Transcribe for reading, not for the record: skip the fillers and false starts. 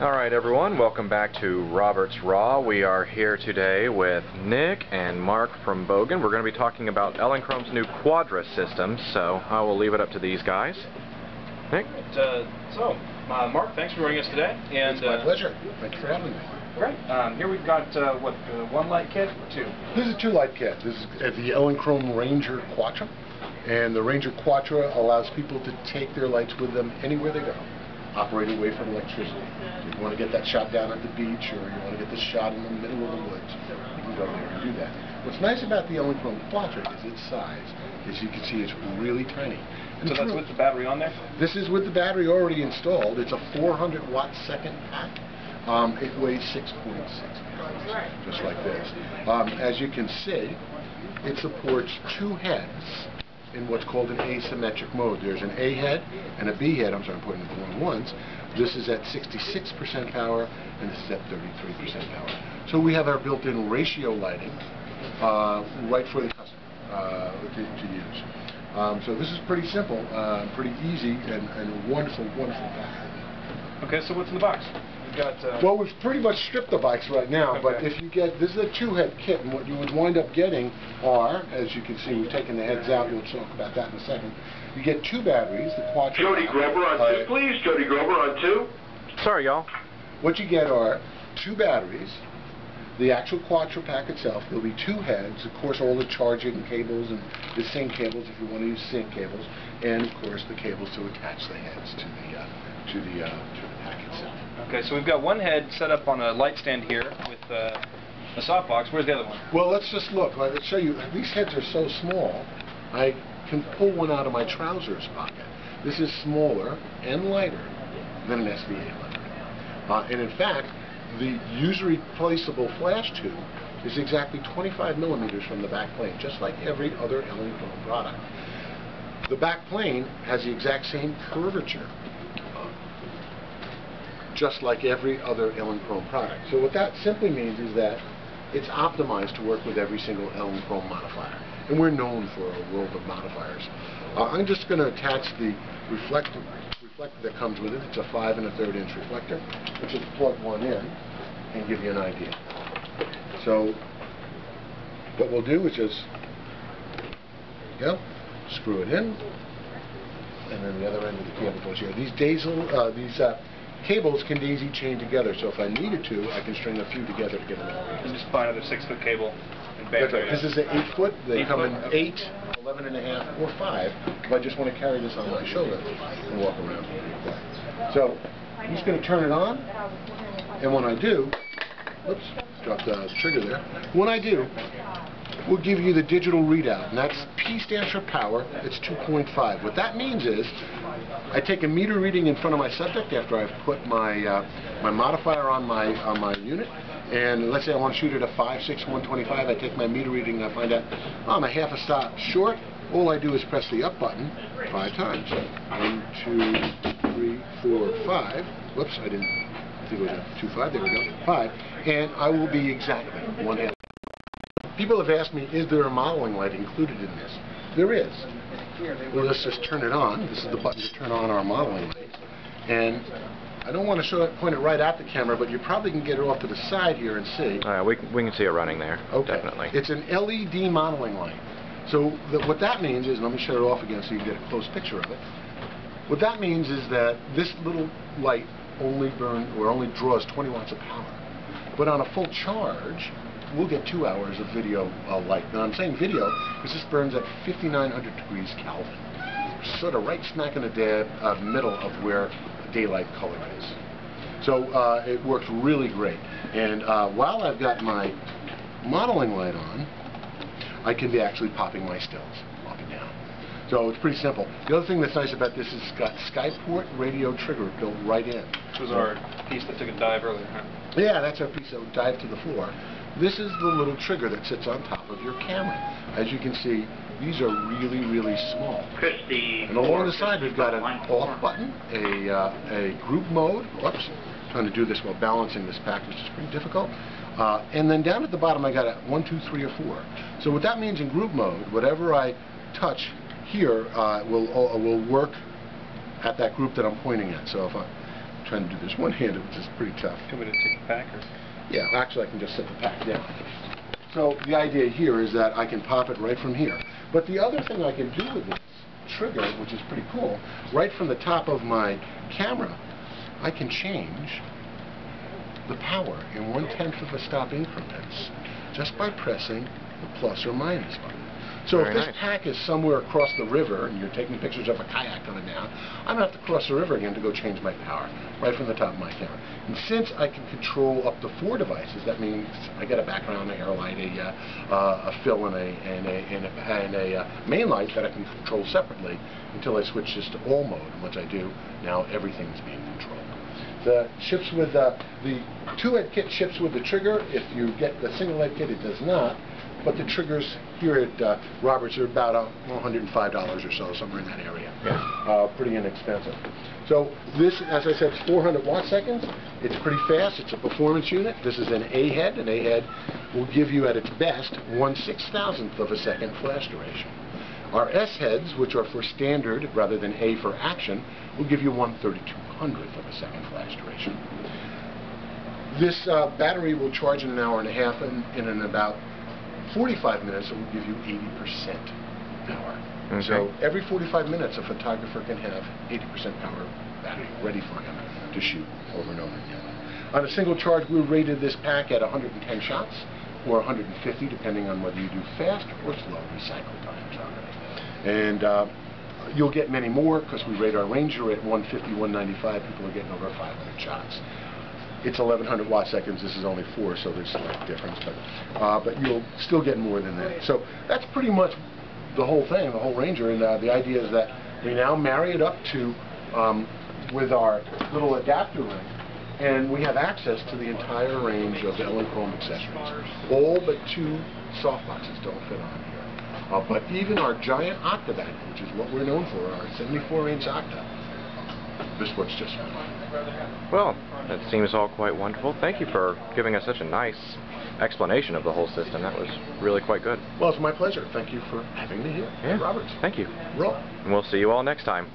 Alright everyone, welcome back to Robert's Raw. We are here today with Nick and Mark from Bogan. We're going to be talking about Elinchrom's new Quadra system, so I will leave it up to these guys. Nick? Mark, thanks for joining us today. And, it's my pleasure. Thank you for having me. Great. Here we've got, one light kit or two? This is a two-light kit. This is the Elinchrom Ranger Quadra. And the Ranger Quadra allows people to take their lights with them anywhere they go, operating away from electricity. If you want to get that shot down at the beach, or you want to get this shot in the middle of the woods, you can go there and do that. What's nice about the Elinchrom Quadra is its size. As you can see, it's really tiny. And so that's with the battery on there? This is with the battery already installed. It's a 400-watt second pack. It weighs 6.6 pounds, just like this. As you can see, it supports two heads in what's called an asymmetric mode. There's an A head and a B head. I'm sorry, I'm putting the wrong ones. This is at 66% power, and this is at 33% power. So we have our built-in ratio lighting right for the customer to use. So this is pretty simple, pretty easy, and a wonderful, wonderful pack. Okay, so what's in the box? We've got, well, we've pretty much stripped the bikes right now, okay. But if you get, this is a two-head kit, and what you would wind up getting are, as you can see, we've taken the heads out, we'll talk about that in a second. You get two batteries, the Quadra. Jody Grover on two, please. Jody Grover on two. Sorry, y'all. What you get are two batteries, the actual Quadra pack itself. There'll be two heads, of course, all the charging cables and the sync cables if you want to use sync cables, and of course the cables to attach the heads to the pack itself. Okay, so we've got one head set up on a light stand here with a softbox. Where's the other one? Well, let's just look. I'll show you. These heads are so small, I can pull one out of my trousers pocket. This is smaller and lighter than an SVA11. And in fact, the user-replaceable flash tube is exactly 25 millimeters from the back plane, just like every other Elinchrom product. The back plane has the exact same curvature, just like every other Elinchrom product. So what that simply means is that it's optimized to work with every single Elinchrom modifier. And we're known for a world of modifiers. I'm just going to attach the reflector that comes with it. It's a 5 1/3 inch reflector. Let's just plug one in and give you an idea. So what we'll do is just, screw it in, and then the other end of the cable goes here. These cables can daisy chain together, so if I needed to, I can string a few together to get them all. And just buy another 6-foot cable. And That's right. This is an 8-foot. They come in 8, 11 and a half, or 5. If I just want to carry this on my shoulder and walk around. So I'm just going to turn it on, and when I do, oops, dropped the trigger there. When I do, we'll give you the digital readout, and that's P stands for power. It's 2.5. What that means is I take a meter reading in front of my subject after I've put my my modifier on my unit, and let's say I want to shoot at a 5.6 125. I take my meter reading and I find out I'm a half a stop short. All I do is press the up button 5 times. 1, 2, 3, 4, 5. Whoops, I think it was a 2.5. There we go. 5, and I will be exactly 1/2. People have asked me, is there a modeling light included in this? There is. Well, let's just turn it on. This is the button to turn on our modeling light. And I don't want to point it right at the camera, but you probably can get it off to the side here and see. We can see it running there, okay. Definitely. It's an LED modeling light. So what that means is, and let me shut it off again so you can get a close picture of it. What that means is that this little light only draws 20 watts of power. But on a full charge, we'll get 2 hours of video light. Now I'm saying video because this burns at 5,900 degrees Kelvin, sort of right smack in the middle of where daylight color is. So it works really great. And while I've got my modeling light on, I can be actually popping my stills up and down. So it's pretty simple. The other thing that's nice about this is it's got Skyport radio trigger built right in. Which was our piece that took a dive earlier, huh? Yeah, that's our piece that would dive to the floor. This is the little trigger that sits on top of your camera. As you can see, these are really, really small. And along the side, we've got an off button, a group mode. Whoops, trying to do this while balancing this pack, which is pretty difficult. And then down at the bottom, I got a 1, 2, 3, or 4. So what that means in group mode, whatever I touch here will work at that group that I'm pointing at. So if I'm trying to do this one-handed, which is pretty tough. Do you want me to take the pack? Or? Yeah, actually I can just set the pack down. So the idea here is that I can pop it right from here. But the other thing I can do with this trigger, which is pretty cool, right from the top of my camera, I can change the power in 1/10 of a stop increments just by pressing the plus or minus button. So if this pack is somewhere across the river and you're taking pictures of a kayak coming down, I'm going to have to cross the river again to go change my power right from the top of my camera. And since I can control up to 4 devices, that means I get a background, an air light, a fill, and a main light that I can control separately until I switch this to all mode. And once I do, now everything's being controlled. The ships with the 2-head kit ships with the trigger. If you get the single-head kit, it does not. But the triggers here at Roberts are about $105 or so, somewhere in that area. Yeah. Pretty inexpensive. So this, as I said, is 400 watt-seconds. It's pretty fast. It's a performance unit. This is an A-head. An A-head will give you, at its best, 1/6000th of a second flash duration. Our S-heads, which are for standard rather than A for action, will give you 1/3200th of a second flash duration. This battery will charge in an hour and a half, and in about 45 minutes it will give you 80% power. Okay. So every 45 minutes a photographer can have 80% power battery ready for him to shoot over and over again. On a single charge, we rated this pack at 110 shots or 150, depending on whether you do fast or slow recycle times on it. And you'll get many more because we rate our Ranger at 150, 195. People are getting over 500 shots. It's 1100 watt-seconds. This is only 4, so there's a slight difference, but you'll still get more than that. So that's pretty much the whole thing, the whole Ranger, and the idea is that we now marry it up to with our little adapter ring, and we have access to the entire range of Elinchrom accessories. All but 2 softboxes don't fit on here. But even our giant Octabat, which is what we're known for, our 74-inch Octa, this works just fine. Well, that seems all quite wonderful. Thank you for giving us such a nice explanation of the whole system. That was really quite good. Well, it's my pleasure. Thank you for having me here. Yeah. Roberts. Thank you. Roll. And we'll see you all next time.